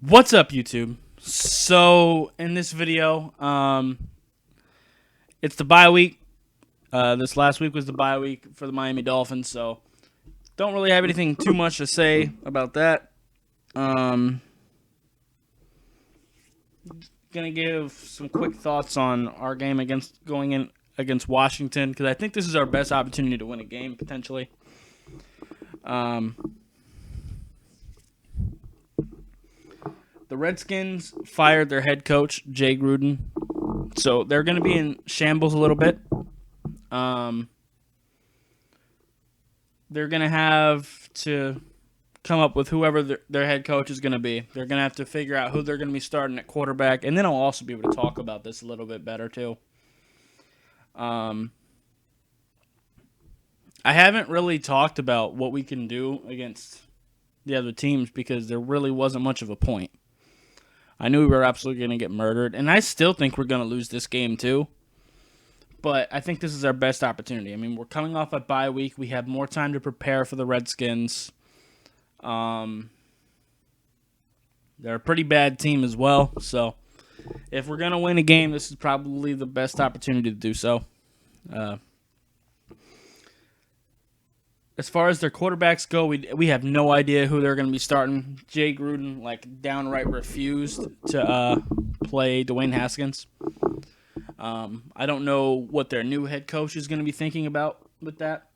What's up, YouTube? So, in this video, it's the bye week. This last week was the bye week for the Miami Dolphins, so don't really have anything too much to say about that. Gonna give some quick thoughts on our game going in against Washington, because I think this is our best opportunity to win a game potentially. The Redskins fired their head coach, Jay Gruden, so they're going to be in shambles a little bit. They're going to have to come up with whoever their head coach is going to be. They're going to have to figure out who they're going to be starting at quarterback, and then I'll also be able to talk about this a little bit better too. I haven't really talked about what we can do against the other teams because there really wasn't much of a point. I knew we were absolutely going to get murdered, and I still think we're going to lose this game too. But I think this is our best opportunity. I mean, we're coming off a bye week. We have more time to prepare for the Redskins. They're a pretty bad team as well. So if we're going to win a game, this is probably the best opportunity to do so. As far as their quarterbacks go, we have no idea who they're going to be starting. Jay Gruden, downright refused to play Dwayne Haskins. I don't know what their new head coach is going to be thinking about with that.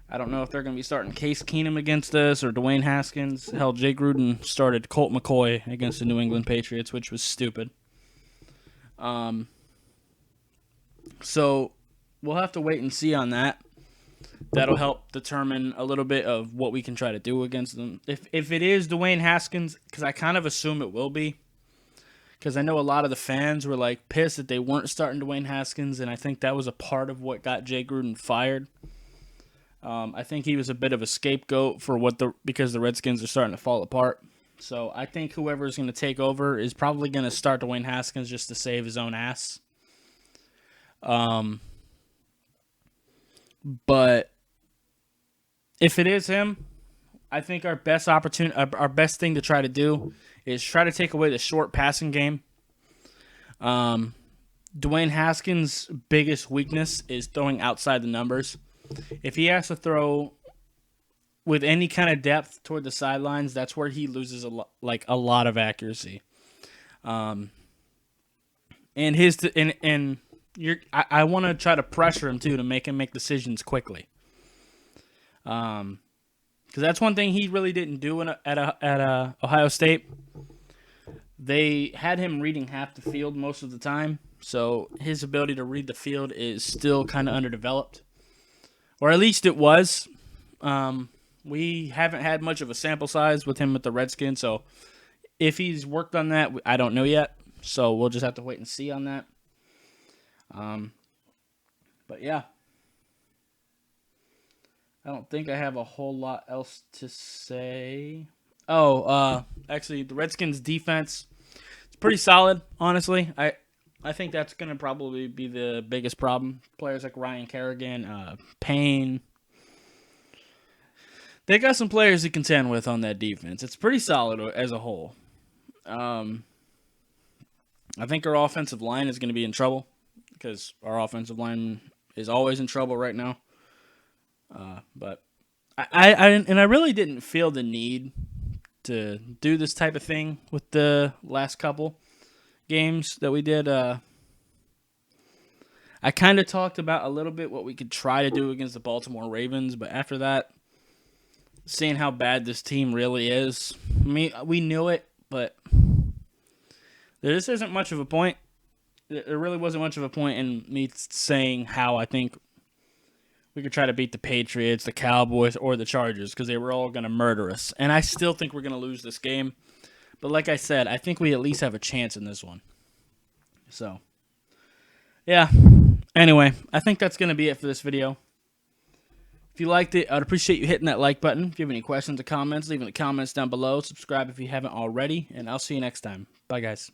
I don't know if they're going to be starting Case Keenum against us or Dwayne Haskins. Hell, Jay Gruden started Colt McCoy against the New England Patriots, which was stupid. So we'll have to wait and see on that. That'll help determine a little bit of what we can try to do against them. If it is Dwayne Haskins, because I kind of assume it will be, because I know a lot of the fans were pissed that they weren't starting Dwayne Haskins, and I think that was a part of what got Jay Gruden fired. I think he was a bit of a scapegoat for because the Redskins are starting to fall apart. So I think whoever's going to take over is probably going to start Dwayne Haskins just to save his own ass. But if it is him, I think our best thing to try to do is try to take away the short passing game. Dwayne Haskins' biggest weakness is throwing outside the numbers. If he has to throw with any kind of depth toward the sidelines, that's where he loses a lot of accuracy. I want to try to pressure him too to make him make decisions quickly. Because that's one thing he really didn't do at Ohio State. They had him reading half the field most of the time, so his ability to read the field is still kind of underdeveloped, or at least it was. We haven't had much of a sample size with him with the Redskins, so if he's worked on that, I don't know yet. So we'll just have to wait and see on that. But yeah, I don't think I have a whole lot else to say. Actually, the Redskins defense, it's pretty solid, honestly. I think that's going to probably be the biggest problem. Players like Ryan Kerrigan, Payne, they got some players to contend with on that defense. It's pretty solid as a whole. I think our offensive line is going to be in trouble, because our offensive line is always in trouble right now. But I really didn't feel the need to do this type of thing with the last couple games that we did. I kind of talked about a little bit what we could try to do against the Baltimore Ravens, but after that, seeing how bad this team really is, I mean, we knew it, but there just isn't much of a point. There really wasn't much of a point in me saying how I think we could try to beat the Patriots, the Cowboys, or the Chargers, because they were all going to murder us. And I still think we're going to lose this game. But like I said, I think we at least have a chance in this one. So, yeah. Anyway, I think that's going to be it for this video. If you liked it, I'd appreciate you hitting that like button. If you have any questions or comments, leave in the comments down below. Subscribe if you haven't already, and I'll see you next time. Bye, guys.